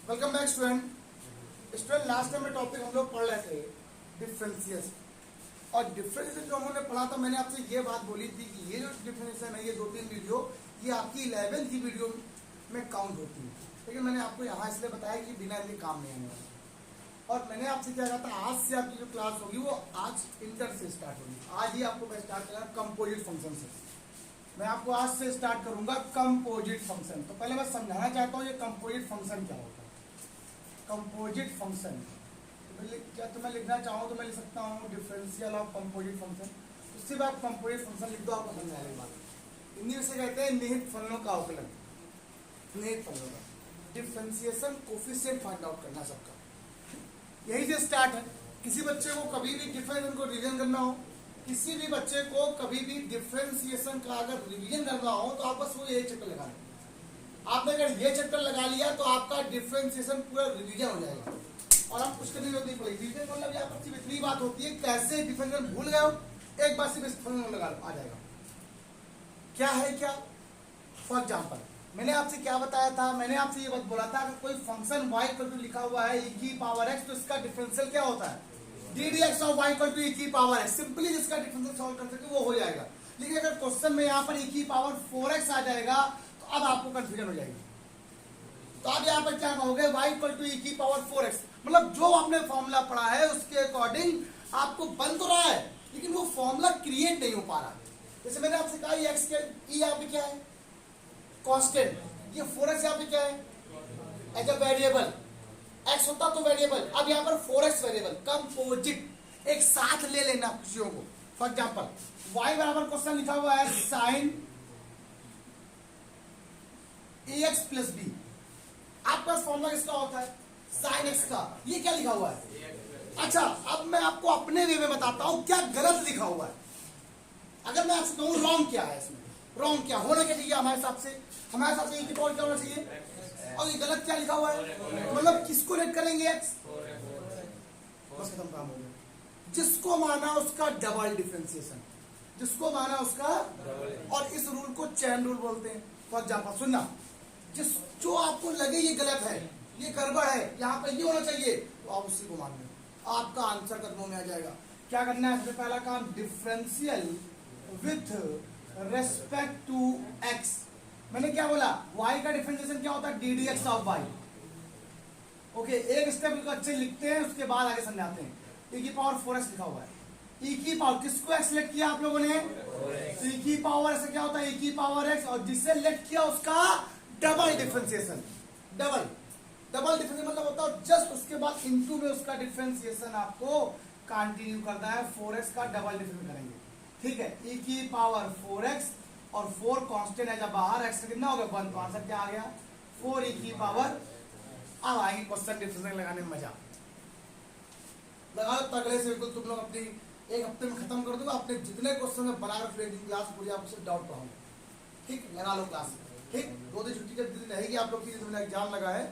Welcome back student last time में topic हम लोग पढ़ रहे थे डिफरेंशिएशन। और डिफरेंशिएशन जो हमने पढ़ा था, मैंने आपसे ये बात बोली थी कि ये जो डिफरेंशिएशन है, ये 2-3 वीडियो ये आपकी 11th की वीडियो में काउंट होती है, लेकिन मैंने आपको यहाँ इसलिए बताया कि बिना इनके काम नहीं आने वाला। और मैंने आपसे क्या कहा था, आज से आपकी जो क्लास होगी वो आज इंटर से स्टार्ट होगी। आज ही आपको मैं स्टार्ट करा कंपोजिट फंक्शन से। मैं आपको आज से स्टार्ट करूंगा कंपोजिट फंक्शन। तो पहले मैं समझाना चाहता हूँ ये कंपोजिट फंक्शन क्या होता है। कंपोजिट फंक्शन क्या तो मैं लिखना चाहूँ तो मैं लिख सकता हूँ डिफरेंशियल ऑफ कंपोजिट फंक्शन। तो सिर्फ आप कंपोजिट फंक्शन लिख दो, आपको समझ में आने वाला। हिंदी में से कहते हैं निहित फलनों का अवकलन, निहित फलनों का डिफरेंशिएशन कोफिशिएंट फाइंड आउट करना सबका। यही से स्टार्ट है। किसी बच्चे को कभी भी डिफरेंशिएशन को रिवीजन करना हो, किसी भी बच्चे को कभी भी डिफरेंशिएशन का अगर रिवीजन करना हो तो आप बस वो यही चक्कर लगा लें। आपने अगर ये चक्कर लगा लिया तो आपका डिफरेंशिएशन पूरा रिवीजन हो जाएगा और आप कुछ करने की जरूरत नहीं पड़ेगी। रिवीजन मतलब यहाँ पर सिर्फ इतनी बात होती है, कैसे डिफरेंशिएशन भूल गए हो एक बार सिर्फ डिफरेंशिएशन लगा लो, आ जाएगा। क्या है क्या? फॉर एग्जाम्पल मैंने आपसे क्या बताया था, मैंने आपसे ये बात बोला था अगर कोई फंक्शन y इक्वल टू लिखा हुआ है e की पावर x, तो इसका डिफरेंशियल क्या होता है ddx of y equal to e की पावर x। सिंपली जिसका डिफरेंशियल सॉल्व कर सके वो हो जाएगा। लेकिन अगर क्वेश्चन में यहाँ पर e की पावर 4x आ जाएगा तो अब आपको कंफ्यूजन हो जाएगी। तो आप यहाँ पर क्या कहोगे, y इक्वल टू e की पावर 4x, मतलब जो आपने फॉर्मूला पढ़ा है उसके अकॉर्डिंग आपको बन तो रहा है लेकिन वो फॉर्मूला क्रिएट नहीं हो पा रहा। जैसे मैंने आपसे कहा ये x के e यहाँ पे क्या है कांस्टेंट, ये 4x यहाँ पे क्या है एज अ वेरिएबल। x होता तो वेरिएबल, अब यहाँ पर 4x वेरिएबल। कंपोजिट एक साथ ले लेना खुशियों को। फॉर एग्जाम्पल y बराबर क्वेश्चन लिखा हुआ है साइन ax प्लस बी। आपका फॉर्मूला किसका होता है साइन x का, ये क्या लिखा हुआ है। अच्छा अब मैं आपको अपने वे में बताता हूं क्या गलत लिखा हुआ है। अगर मैं आपसे कहूं रॉन्ग क्या है, इसमें रॉन्ग क्या होना क्या चाहिए हमारे हिसाब से, e की पावर क्या होना चाहिए, और ये गलत क्या लिखा हुआ है। मतलब किसको रेट करेंगे x, बस खत्म काम हो गया। जिसको माना उसका डबल डिफरेंशिएशन, जिसको माना उसका, और इस रूल को चैन रूल बोलते हैं। फॉर एग्जाम्पल सुनना, जिस जो आपको लगे ये गलत है, ये गड़बड़ है, यहाँ पर ये होना चाहिए, तो आप उसी को मान लो, आपका आंसर कदमों में आ जाएगा। क्या करना है, सबसे पहला काम differential with respect to x। मैंने क्या बोला, y का डिफरेंशिएशन क्या होता है ddx ऑफ y। ओके एक स्टेप को अच्छे लिखते हैं उसके बाद आगे समझाते हैं। e की पावर 4x लिखा हुआ है, e की पावर किसको x लेट किया आप लोगों ने, तो e की पावर ऐसा क्या होता है e की पावर x, और जिससे लेट किया उसका डबल डिफरेंशिएशन। डबल डिफरेंशिएशन मतलब होता है जस्ट उसके बाद इनटू में उसका डिफरेंशिएशन आपको कंटिन्यू करना है। 4x का डबल डिफरेंशिएशन करेंगे, ठीक है। e की पावर 4x और 4 कांस्टेंट है, जब बाहर x कितना हो गया 1, तो आंसर क्या आ गया 4e की पावर। अब आएंगे क्वेश्चन डिफरेंशिएशन लगाने में मजा, लगा लो तगड़े से बिल्कुल। तुम लोग अपनी एक हफ्ते में खत्म कर दूंगा, अपने जितने क्वेश्चन में बनाकर फिर क्लास पूरी आपसे डाउट पढ़ाऊंगा, ठीक। लगा लो क्लास, ठीक। 2 दिन छुट्टी जब दिन रहेगी आप लोग की, जो एग्जाम लगा है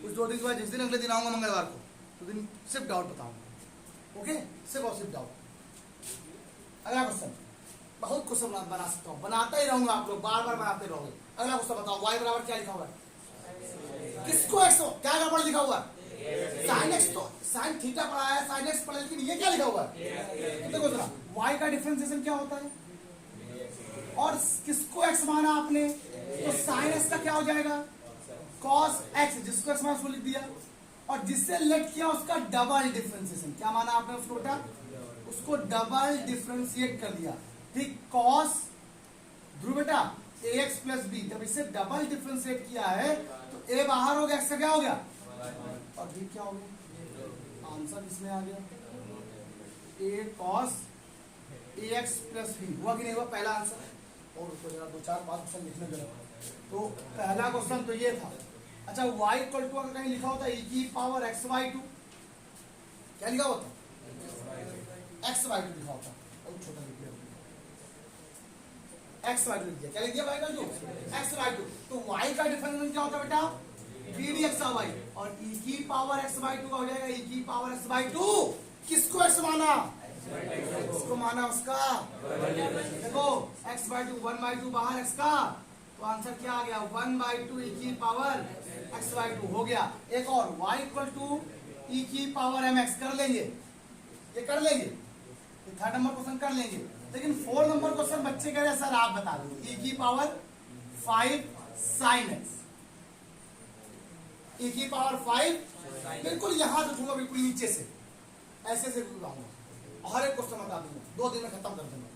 उस 2 दिन के बाद जिस दिन अगले दिन आऊंगा मंगलवार को, तो दिन सिर्फ डाउट बताऊंगा, ओके, सिर्फ और सिर्फ डाउट। अगला क्वेश्चन, बहुत क्वेश्चन बना सकता हूँ, बनाता ही रहूंगा, आप लोग बार बार बनाते रहोगे। अगला क्वेश्चन बताओ, y बराबर क्या लिखा हुआ है, किसको x हो, क्या गड़बड़ लिखा हुआ है साइन x, तो साइन थीटा पढ़ा है साइन x पढ़ा, लेकिन ये क्या लिखा हुआ है। देखो जरा y का डिफरेंशिएशन क्या होता है, और किसको x माना आपने, तो साइन x का क्या हो जाएगा cos x, जिसको x माना उसको लिख दिया, और जिससे लेट किया उसका डबल डिफरेंशिएशन। क्या माना आपने उसको बेटा, उसको डबल डिफरेंशिएट कर दिया, ठीक। cos ध्रुव बेटा ax प्लस बी, जब इसे डबल डिफरेंशिएट किया है तो a बाहर हो गया, x का क्या हो गया और b क्या हो गया, आंसर इसमें आ गया a cos ax plus B. हुआ कि नहीं हुआ पहला आंसर। और उसको जरा 2-4-5 क्वेश्चन लिखने के लिए, तो पहला क्वेश्चन तो ये था। अच्छा y इक्वल टू अगर कहीं लिखा होता e की पावर xy2, क्या लिखा होता xy2 लिखा होता, बहुत छोटा लिख दिया xy2 लिख दिया, क्या लिख दिया y इक्वल टू xy2। तो y का डिफरेंशिएशन क्या होता बेटा ddx ऑफ y, और e की पावर xy2 का हो जाएगा e की पावर xy2। किसको x माना, इसको माना उसका, देखो x/2 1/2 बाहर x का, तो आंसर क्या आ गया 1/2 e की पावर एक्स बाई टू हो गया। एक और y इक्वल टू ई की पावर एम एक्स कर लेंगे, ये कर लेंगे, ये थर्ड नंबर क्वेश्चन कर लेंगे। लेकिन 4 नंबर क्वेश्चन बच्चे कह रहे हैं सर आप बता दो, ई की पावर 5 साइन एक्स, ई की पावर 5 बिल्कुल यहां से उठूंगा, बिल्कुल नीचे से ऐसे से आऊंगा, हर एक क्वेश्चन बता दूंगा, 2 दिन में खत्म कर दूंगा।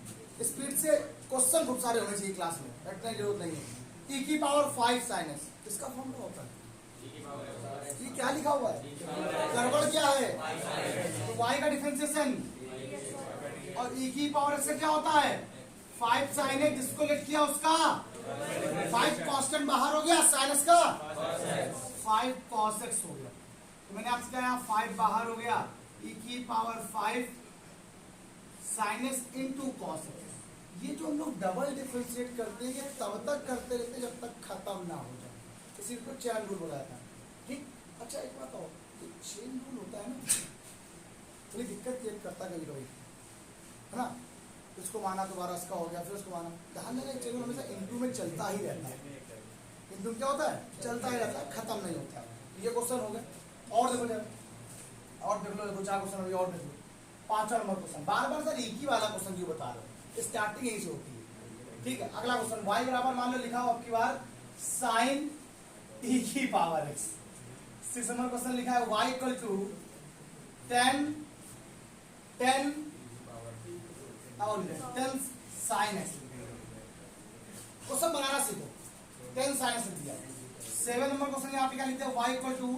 स्पीड से क्वेश्चन खूब सारे होने चाहिए क्लास में, रटने की जरूरत नहीं है। ई की पावर 5 साइन एक्स, इसका फॉर्मूला होता है, ये क्या लिखा हुआ है, गड़बड़ क्या है, तो y का डिफरेंशिएशन और e की पावर एक्स से क्या होता है 5 साइन एक्स, जिसको लेट किया उसका 5 कांस्टेंट बाहर हो गया, साइन एक्स का 5 cos x हो गया। तो मैंने आपसे कहा 5 बाहर हो गया, e की power 5 sine x into cos x. ये जो हम लोग डबल डिफरेंशिएट करते हैं तब तक करते रहते जब तक खत्म ना हो जाए, इसी को चेन रूल बोला जाता है। ठीक, अच्छा एक बात और, चेन रूल होता है ना, थोड़ी दिक्कत क्रिएट करता है कभी कभी, है ना, इसको माना दोबारा इसका हो गया, फिर उसको माना, ध्यान देना चेन रूल हमेशा इनटू में चलता ही रहता है। इनटू क्या होता है, चलता ही रहता है, खत्म नहीं होता है। ये क्वेश्चन हो गया, और देखो जरा, और देख लो, देखो 4 क्वेश्चन अभी और देख लो। 5वां नंबर क्वेश्चन, बार बार सर एक ही वाला क्वेश्चन क्यों बता रहे हो, स्टार्टिंग यही से होती है। ठीक है, अगला क्वेश्चन y बराबर मान लो लिखा हो आपकी बार साइन e की पावर x। 6 नंबर क्वेश्चन लिखा है y equal to 10 sine x। Question बनाना सीखो, 10 साइन x दिया। 7 नंबर क्वेश्चन यहाँ पे क्या लिखते हैं, y इक्वल टू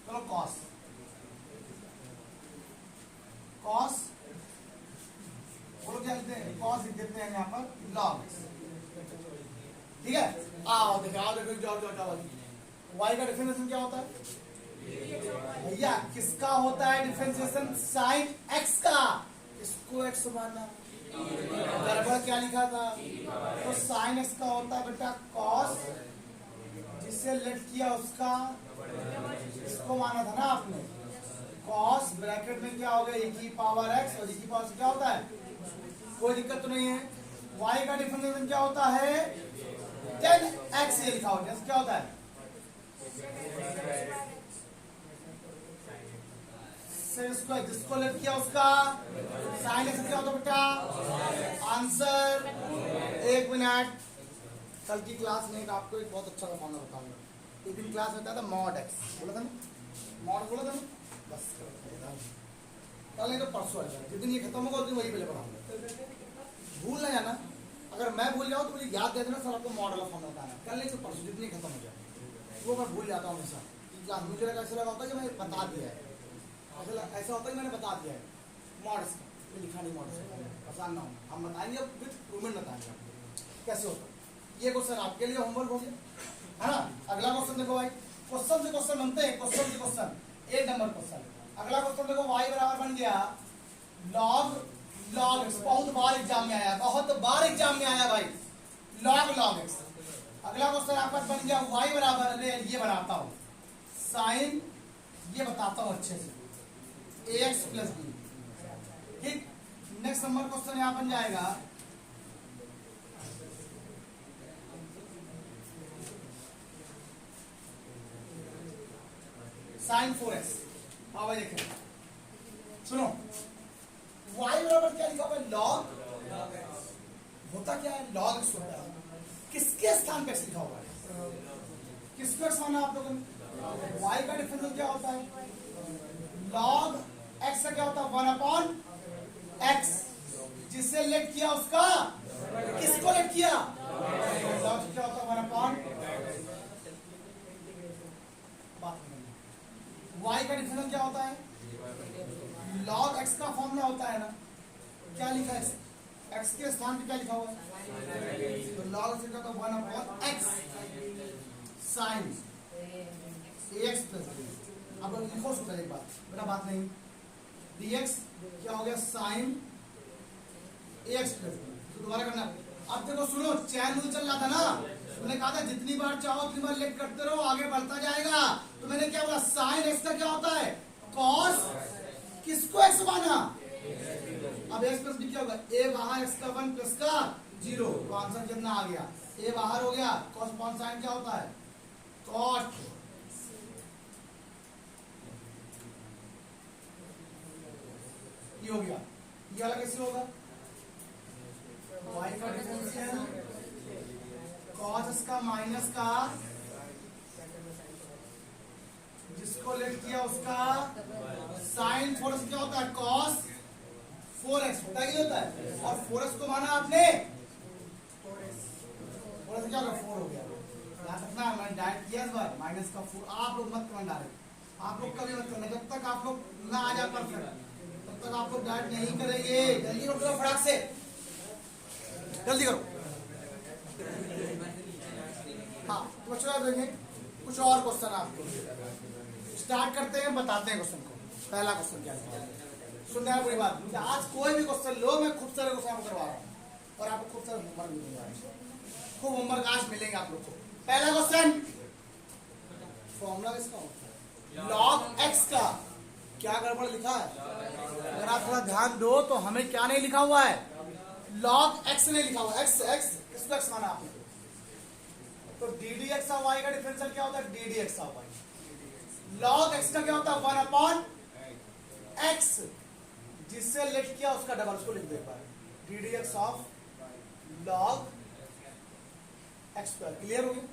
चलो cos बोलो क्या लिखते हैं, cos लिख देते हैं यहाँ पर log। ठीक है, आओ देखो जाओ y का डिफरेंशिएशन क्या होता है भैया, किसका होता है डिफरेंशिएशन, साइन x का, इसको x मानना, गड़बड़ क्या लिखा था, तो साइन x का होता है बेटा cos, जिससे लेट किया उसका, इसको माना था ना आपने, cos ब्रैकेट में क्या हो गया e की पावर x, और e की पावर से क्या होता है, कोई दिक्कत तो नहीं है। y का डिफरेंशिएशन क्या होता है 10x, ये लिखा होगा, क्या होता है स्क्वायर, जिसको लेट किया उसका साइन एक्स क्या होता है बेटा, आंसर। 1 मिनट, कल की क्लास में आपको एक बहुत अच्छा फॉर्मूला बताऊंगा। एक दिन क्लास में था मॉड एक्स, बोला था ना, मॉड बोला था ना, बस कल नहीं तो परसों आ जाएगा, जिस दिन ये खत्म होगा उस दिन वही पहले पढ़ाऊंगा, भूल ना जाना। अगर मैं भूल जाऊँ तो मुझे याद दे देना, सर आपको मॉडल ऑफ फॉर्मूला बताना, कल नहीं तो परसों, जितनी खत्म हो जाए, वो मैं भूल जाता हूँ हमेशा। क्लास मुझे लगा ऐसा लगा होता है कि मैं बता दिया है, ऐसा होता है कि मैंने बता दिया है मॉड्स का, लिखा नहीं मॉड्स का, आसान ना हो, हम बताएंगे विद प्रूवमेंट बताएंगे कैसे होता है। ये क्वेश्चन आपके लिए होमवर्क हो गया, है ना। अगला क्वेश्चन देखो भाई, क्वेश्चन से क्वेश्चन बनते हैं, क्वेश्चन से क्वेश्चन। 1 नंबर क्वेश्चन, अगला क्वेश्चन देखो y बराबर बन गया log x, बहुत बार एग्जाम में आया, बहुत बार एग्जाम में आया भाई, log x। अगला क्वेश्चन आपका बन गया y बराबर, अरे ये बनाता हूं साइन, ये बताता हूं अच्छे से, ax प्लस b। ठीक, नेक्स्ट नंबर क्वेश्चन यहां बन जाएगा साइन 4x। हाँ भाई देखें, सुनो y बराबर क्या लिखा हुआ है, लॉग, होता क्या है लॉग x होता है, किसके स्थान पे x लिखा हुआ है, किसको x माना आप लोगों ने, y का डिफरेंशियल क्या होता है, लॉग x का क्या होता है 1/x, जिससे लेट किया उसका, किसको लेट किया, लॉग क्या होता है 1/, y का डिफरेंशियल क्या होता है, log x का फॉर्मूला होता है ना, क्या लिखा है x के स्थान पे क्या लिखा हुआ है, तो log x का तो 1/x sin ax plus b। अब लिखो उसको एक बात, बेटा बात नहीं, dx क्या हो गया sin ax प्लस b, तो दोबारा करना। अब देखो सुनो, चैन रूल चल रहा था ना, मैंने कहा था जितनी बार चाहो उतनी बार लेट करते रहो, आगे बढ़ता जाएगा। तो मैंने क्या बोला, साइन एक्स का क्या होता है कॉस, किसको एक्स माना, अब एक्स प्लस बी क्या होगा, ए बाहर एक्स का 1 प्लस का 0, तो आंसर कितना आ गया ए बाहर हो गया, कॉस अपॉन साइन क्या होता है, कॉट। ये हो गया, ये वाला कैसे होगा, y का डिफरेंशियल कॉस इसका माइनस का, जिसको लेट किया उसका साइन 4x क्या होता है, कॉस 4x होता है, होता है। और 4x को माना आपने, 4x क्या होगा, 4 हो गया। याद रखना मैंने डायरेक्ट किया इस बार माइनस का 4, आप लोग मत करना डायरेक्ट, आप लोग कभी मत करना, जब तक आप लोग ना आ जाए परफेक्ट तब तक आप लोग डायरेक्ट नहीं करेंगे। जल्दी करो फटाक से, जल्दी करो। हाँ तो बच्चों देखें कुछ और क्वेश्चन आपको स्टार्ट करते हैं, बताते हैं क्वेश्चन को। पहला क्वेश्चन क्या है, सुनना है पूरी बात। आज कोई भी क्वेश्चन लो, मैं खूब सारे क्वेश्चन करवा रहा हूँ और आपको खूब सारे होमवर्क भी दूंगा, खूब होमवर्क आज मिलेंगे आप लोग को। पहला क्वेश्चन, फॉर्मूला किसका होता है, लॉग एक्स का। क्या गड़बड़ लिखा है, अगर आप थोड़ा ध्यान दो तो हमें क्या नहीं लिखा हुआ है, लॉग एक्स नहीं लिखा हुआ, एक्स एक्स किसको एक्स माना आपने, तो D D x of Y का डिफरेंशियल क्या होता है, D D x of Y. Log X का क्या होता है, 1 अपॉन एक्स, जिससे लेट किया उसका डबल, उसको लिख दे एक बार, d D x of log x square. Clear हो गया।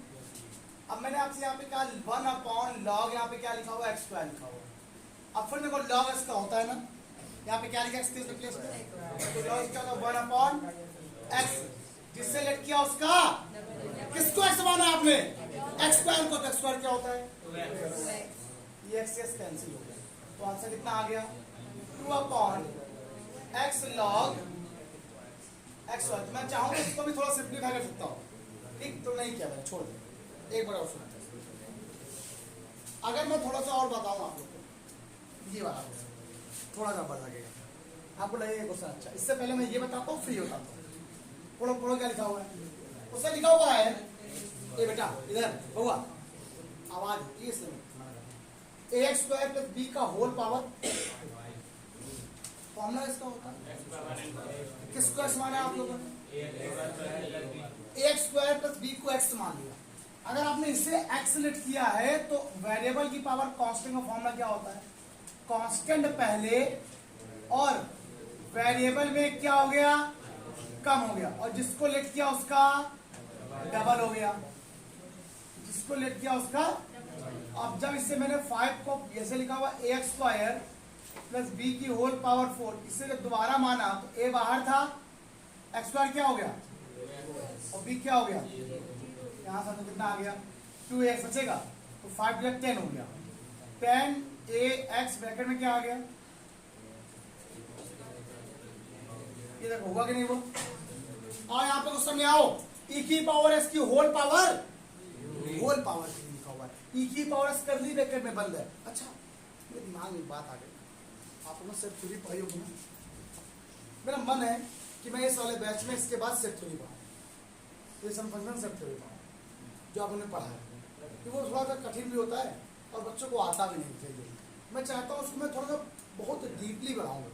अब मैंने आपसे यहाँ पे कहा 1 अपॉन लॉग, यहाँ पे क्या लिखा हुआ, एक्स स्क्वायर लिखा हुआ। अब फिर देखो लॉग एक्स का होता है ना, यहाँ पे क्या लिखा एक्स के प्लेस पे, तो लॉग क्या होता है 1 अपॉन एक्स, जिससे लेट किया उसका, किसको एक्स माना आपने, एक्स स्क्वायर को, तो एक्स स्क्वायर क्या होता है, ये एक्स एक्स कैंसिल हो गया, तो आंसर कितना आ गया, 2 upon x log x square. मैं चाहूंगा इसको भी थोड़ा सिंप्लीफाई कर सकता हूँ, ठीक तो नहीं किया मैंने, छोड़ दे। एक बार और सुनते हैं, अगर मैं थोड़ा सा और बताऊं आप लोग को, ये वाला थोड़ा गड़बड़ लगेगा आपको, लगेगा क्वेश्चन अच्छा। इससे पहले मैं ये बताता हूँ, फ्री होता हूँ। पढ़ो पढ़ो क्या लिखा हुआ है, उससे लिखा हुआ है, ये बेटा इधर हुआ आवाज, ये सुनो, ए एक्स स्क्वायर प्लस बी का होल पावर, फॉर्मूला इसका होता है, किसको एक्स माना है आप लोगों ने, ए एक्स स्क्वायर प्लस बी को एक्स मान लिया। अगर आपने इसे एक्स लेट किया है तो वेरिएबल की पावर कांस्टेंट का फॉर्मूला क्या होता है, कांस्टेंट पहले और वेरिएबल में क्या हो गया, कम हो गया, और जिसको लेट किया उसका डबल हो गया, जिसको लेट किया उसका। अब जब इससे मैंने 5 को ऐसे लिखा हुआ ए एक्स स्क्वायर प्लस बी की होल पावर 4, इससे जब दोबारा माना तो ए बाहर था, एक्स स्क्वायर क्या हो गया और बी क्या हो गया, यहाँ से तो कितना आ गया, 2x बचेगा, तो 5 जो 10 हो गया, 10 ए एक्स ब्रैकेट में क्या आ गया, ये देखो होगा कि नहीं वो। और यहाँ पे क्वेश्चन में आओ, ई की पावर एस की होल पावर लिखा हुआ है, ई की पावर एस करली ब्रैकेट में बंद है। अच्छा मेरे दिमाग में बात आ गई, आप लोग सेट थ्योरी पढ़ी होगी ना, मेरा मन है कि मैं इस वाले बैच में इसके बाद सेट थ्योरी पढ़ाऊं, ये फंक्शन सेट थ्योरी पढ़ाऊं जो आपने पढ़ा है, कि वो थोड़ा सा कठिन भी होता है और बच्चों को आता भी नहीं चाहिए। मैं चाहता हूँ उसको मैं थोड़ा सा बहुत डीपली बढ़ाऊंगा।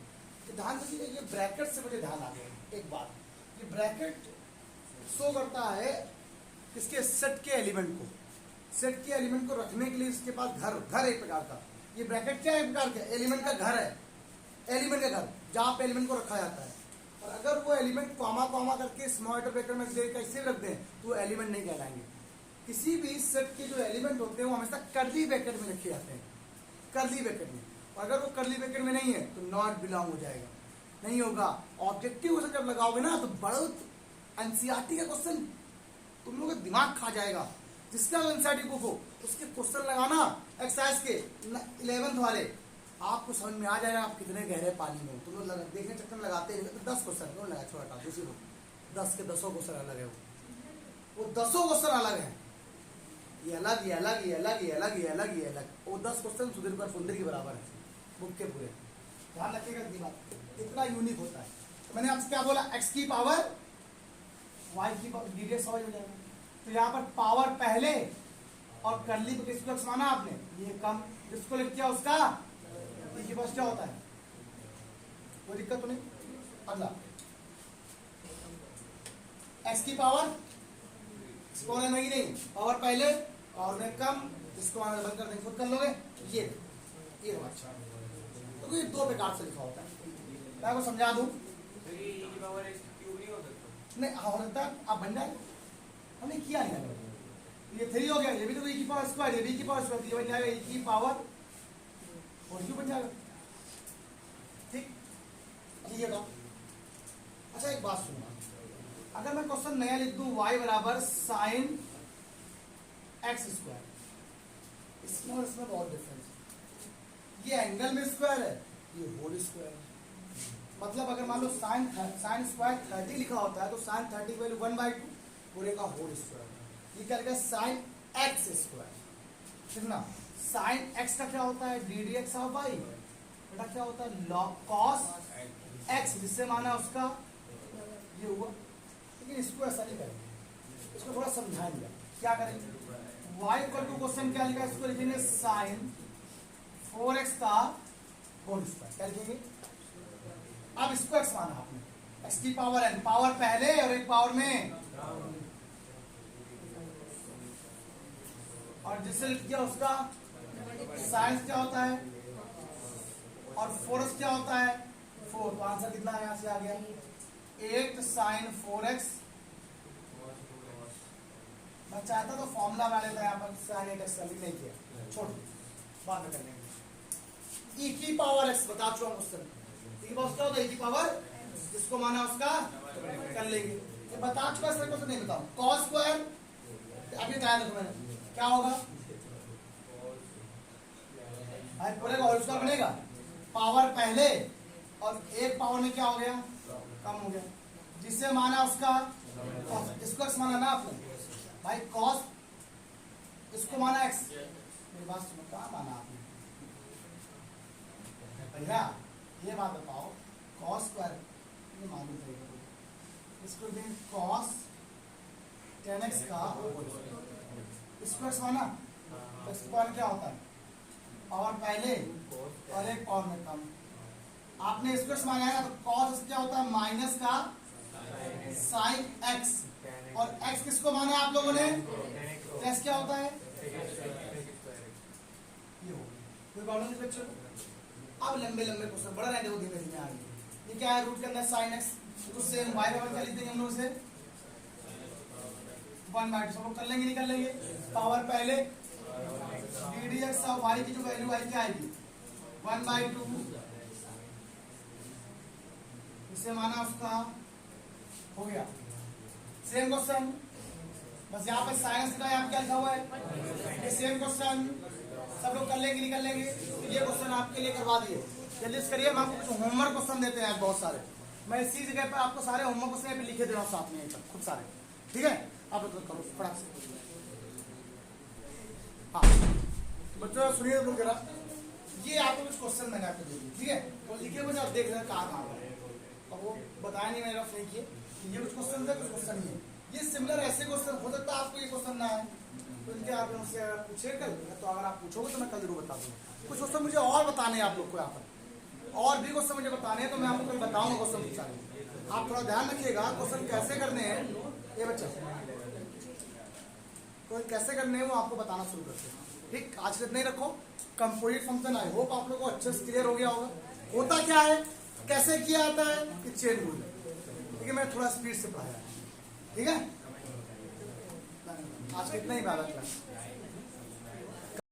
ध्यान रखिए, ये ब्रैकेट से मुझे ध्यान आ गया एक बात, ये ब्रैकेट शो करता है इसके सेट के एलिमेंट को, सेट के एलिमेंट को रखने के लिए इसके पास घर एक प्रकार का, ये ब्रैकेट क्या है, एक प्रकार का एलिमेंट का घर है, एलिमेंट का घर जहाँ पे एलिमेंट को रखा जाता है। और अगर वो एलिमेंट कॉमा कॉमा करके स्मॉल ब्रैकेट में कैसे रख दें तो वो एलिमेंट नहीं कहलाएंगे। किसी भी सेट के जो एलिमेंट होते हैं वो हमेशा कर्ली ब्रैकेट में रखे जाते हैं, कर्ली ब्रैकेट में। और अगर वो कर्ली ब्रैकेट में नहीं है तो नॉट बिलोंग हो जाएगा, नहीं होगा। ऑब्जेक्टिव क्वेश्चन जब लगाओगे ना तो बहुत एनसीईआरटी का क्वेश्चन तुम लोग का दिमाग खा जाएगा। जिसका एनसीईआरटी बुक हो उसके क्वेश्चन लगाना एक्सरसाइज के 11th वाले, आपको समझ में आ जाएगा आप कितने गहरे पानी में हो। तुम लोग देखने चक्कर में लगाते हैं तो 10 क्वेश्चन क्यों लगा, छोटा दूसरी लोग 10 के 10 क्वेश्चन अलग है, वो 10 क्वेश्चन अलग है, ये अलग ये अलग ये अलग ये अलग ये अलग ये अलग, वो 10 क्वेश्चन सुधीर पर फुंदर के बराबर है बुक के पूरे। ध्यान रखिएगा बात, इतना यूनिक होता है। तो मैंने आपसे क्या बोला, x की पावर y की पावर डीडीएक्स हो जाएगा। तो यहाँ पर पावर पहले और करली को किसको x माना आपने, ये कम, जिसको लिख किया उसका के पास क्या होता है, कोई दिक्कत तो नहीं। अगला x की पावर इसको होना नहीं नहीं, पावर पहले पावर में कम, इसको आगे बंद कर देंगे, खुद कर लोगे। ये दो। अच्छा, तो ये दो प्रकार से लिखा होता है, मैं आपको समझा दूं। नहीं हो सकता आप बन जाए, हमने किया नहीं, ये 3 हो गया, ये भी तो e की पावर स्क्वायर, ये भी की पावर स्क्वायर, ये बन जाएगा e की पावर और क्यों बन जाएगा। ठीक, ये तो अच्छा एक बात सुनना, अगर मैं क्वेश्चन नया लिख दूं y बराबर साइन एक्स स्क्वायर, इसमें और इसमें बहुत डिफरेंस है। ये एंगल में स्क्वायर है, ये होल स्क्वायर है। मतलब अगर मान लो साइन स्क्वायर 30 लिखा होता है तो साइन 30 की वैल्यू 1/2 पूरे का होल स्क्वायर। ये क्या लिखा है, साइन एक्स स्क्वायर। ठीक ना, साइन एक्स का क्या होता है, D D x of Y, बेटा क्या होता है, लॉग कॉस एक्स, जिससे माना उसका ये हुआ। लेकिन इसको ऐसा नहीं करेंगे, इसको थोड़ा समझाएंगे। क्या करेंगे, y इक्वल टू क्वेश्चन क्या लिखा है, इसको लिखेंगे साइन 4x का होल स्क्वायर। क्या लिखेंगे, अब इसको x माना आपने, x की पावर n, पावर पहले और एक पावर में, और जिससे लिख दिया उसका साइंस क्या होता है और 4x क्या होता है 4। तो आंसर कितना है, यहां से आ गया 8 साइन 4x। मैं चाहता तो फॉर्मूला बना लेता, यहाँ पर साइन 8x नहीं किया, छोड़ बाद में कर लेंगे। e की पावर x बता चुका क्वेश्चन, e की पावर क्या होता है, e की पावर, जिसको माना उसका कर लेंगे। ये बता चुका, सर क्वेश्चन नहीं बताऊं। cos स्क्वायर अभी बताया देखो मैंने, क्या होगा भाई, पूरे का होल स्क्वायर बनेगा, पावर पहले और एक पावर में क्या हो गया, कम हो गया, जिससे माना उसका इसको x माना ना आपने भाई, cos इसको माना x। मेरी बात सुनो, क्या माना आपने भैया, ये बात बताओ, cos स्क्वायर ये मालूम चाहिए, इसको दें cos 10x का इसको x माना, तो इसके पावर क्या होता है, पावर पहले और एक पावर में कम। आपने इसको x माना है ना, तो cos क्या होता है, माइनस का साइन x, और x किसको माना है आप लोगों ने, x क्या होता है, ये हो कोई प्रॉब्लम नहीं बच्चों। अब लंबे लंबे क्वेश्चन बड़ा रहने वो धीमे धीमे आगे। ये क्या है, रूट के अंदर साइन x, तो सेम y बराबर क्या लिख देंगे हम लोग से 1/2, सब लोग कर लेंगे, नहीं कर लेंगे, पावर पहले D D x of y की जो वैल्यू आई क्या आएगी 1/2, इसे माना उसका हो गया। सेम क्वेश्चन, बस यहाँ पे साइंस का यहाँ क्या लिखा हुआ है, ये सेम क्वेश्चन सब लोग कर लेंगे, नहीं कर लेंगे। ये क्वेश्चन आपके लिए करवा दिए, जल्दी से करिए। हम आपको कुछ होमवर्क क्वेश्चन देते हैं बहुत सारे, मैं इसी जगह पे आपको सारे होमवर्क क्वेश्चन पे लिखे दे रहा हूँ साथ में खुद सारे, ठीक है। आप लोग करो फटाक से। हाँ बच्चों सुनिए लोग जरा, ये आपको कुछ क्वेश्चन मैंने आपको दे दिए, ठीक है, तो लिखे मुझे आप देख रहे हैं कहाँ है, अब वो बताया नहीं, मैंने रफ नहीं किए। ये कुछ क्वेश्चन है, कुछ क्वेश्चन नहीं है, ये सिमिलर ऐसे क्वेश्चन हो सकता है आपको ये क्वेश्चन ना है, तो इनके आप मुझसे पूछे कल, तो अगर आप पूछोगे तो मैं कल जरूर बता दूंगा। कुछ क्वेश्चन मुझे और बताने हैं आप लोग को, यहाँ पर और भी क्वेश्चन मुझे बताने हैं, तो मैं आपको कल बताऊंगा क्वेश्चन सारे। आप थोड़ा ध्यान रखिएगा, क्वेश्चन कैसे करने हैं ये बच्चा, तो कैसे करने हैं वो आपको बताना शुरू करते हैं, ठीक। आज से नहीं रखो, कंपोजिट फंक्शन आई होप आप लोग को अच्छे से क्लियर हो गया होगा। होता क्या है, कैसे किया जाता है, कि चेन रूल, ठीक है। मैं थोड़ा स्पीड से पढ़ाया, ठीक है। आज कितना ही बात है।